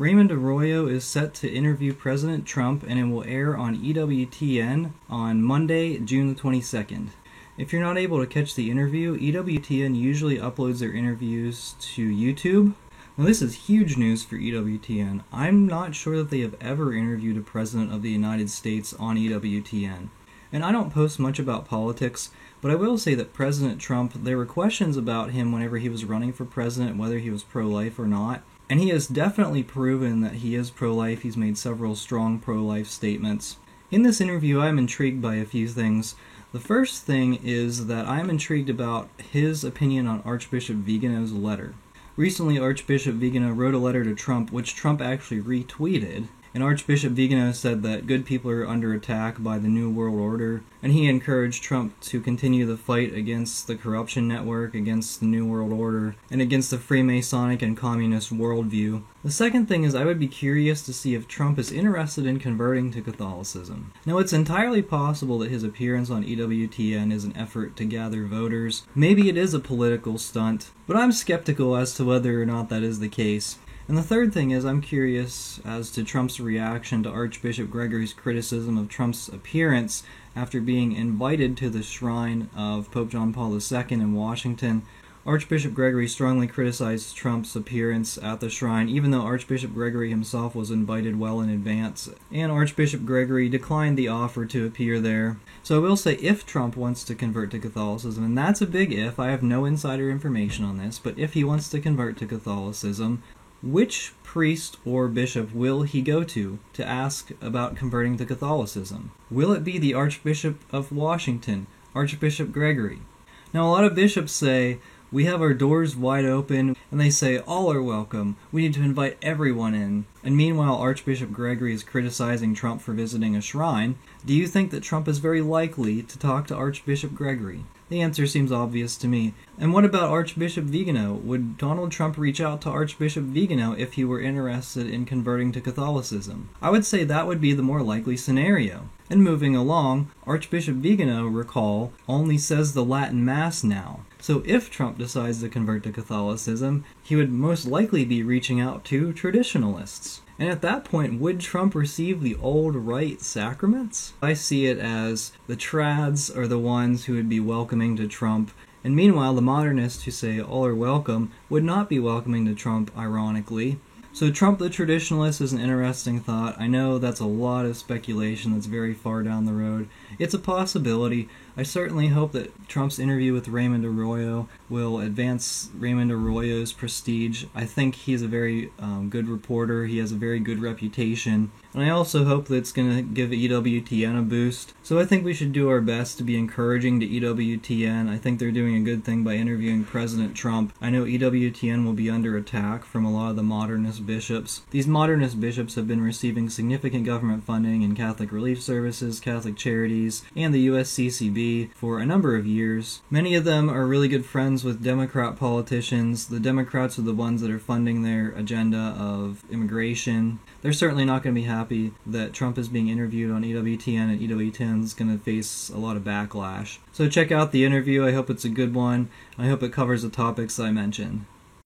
Raymond Arroyo is set to interview President Trump, and it will air on EWTN on Monday, June the 22nd. If you're not able to catch the interview, EWTN usually uploads their interviews to YouTube. Now this is huge news for EWTN. I'm not sure that they have ever interviewed a President of the United States on EWTN. And I don't post much about politics, but I will say that President Trump, there were questions about him whenever he was running for president, whether he was pro-life or not. And he has definitely proven that he is pro-life. He's made several strong pro-life statements. In this interview, I'm intrigued by a few things. The first thing is that I'm intrigued about his opinion on Archbishop Vigano's letter. Recently, Archbishop Vigano wrote a letter to Trump, which Trump actually retweeted. And Archbishop Vigano said that good people are under attack by the New World Order, and he encouraged Trump to continue the fight against the corruption network, against the New World Order, and against the Freemasonic and communist worldview. The second thing is I would be curious to see if Trump is interested in converting to Catholicism. Now, it's entirely possible that his appearance on EWTN is an effort to gather voters. Maybe it is a political stunt, but I'm skeptical as to whether or not that is the case. And the third thing is I'm curious as to Trump's reaction to Archbishop Gregory's criticism of Trump's appearance after being invited to the shrine of Pope John Paul II in Washington. Archbishop Gregory strongly criticized Trump's appearance at the shrine, even though Archbishop Gregory himself was invited well in advance, and Archbishop Gregory declined the offer to appear there. So I will say, if Trump wants to convert to Catholicism, and that's a big if, I have no insider information on this, but if he wants to convert to Catholicism, which priest or bishop will he go to ask about converting to Catholicism? Will it be the Archbishop of Washington, Archbishop Gregory? Now, a lot of bishops say, we have our doors wide open, and they say, all are welcome. We need to invite everyone in. And meanwhile, Archbishop Gregory is criticizing Trump for visiting a shrine. Do you think that Trump is very likely to talk to Archbishop Gregory? The answer seems obvious to me. And what about Archbishop Vigano? Would Donald Trump reach out to Archbishop Vigano if he were interested in converting to Catholicism? I would say that would be the more likely scenario. And moving along, Archbishop Vigano, recall, only says the Latin Mass now. So if Trump decides to convert to Catholicism, he would most likely be reaching out to traditionalists. And at that point, would Trump receive the old rite sacraments? I see it as the trads are the ones who would be welcoming to Trump, and meanwhile the modernists who say all are welcome would not be welcoming to Trump, ironically. So Trump the traditionalist is an interesting thought. I know that's a lot of speculation that's very far down the road. It's a possibility. I certainly hope that Trump's interview with Raymond Arroyo will advance Raymond Arroyo's prestige. I think he's a very good reporter. He has a very good reputation. And I also hope that it's going to give EWTN a boost. So I think we should do our best to be encouraging to EWTN. I think they're doing a good thing by interviewing President Trump. I know EWTN will be under attack from a lot of the modernist bishops. These modernist bishops have been receiving significant government funding in Catholic Relief Services, Catholic Charities, and the USCCB for a number of years. Many of them are really good friends with Democrat politicians. The Democrats are the ones that are funding their agenda of immigration. They're certainly not going to be happy that Trump is being interviewed on EWTN, and EWTN is going to face a lot of backlash. So check out the interview. I hope it's a good one. I hope it covers the topics I mentioned.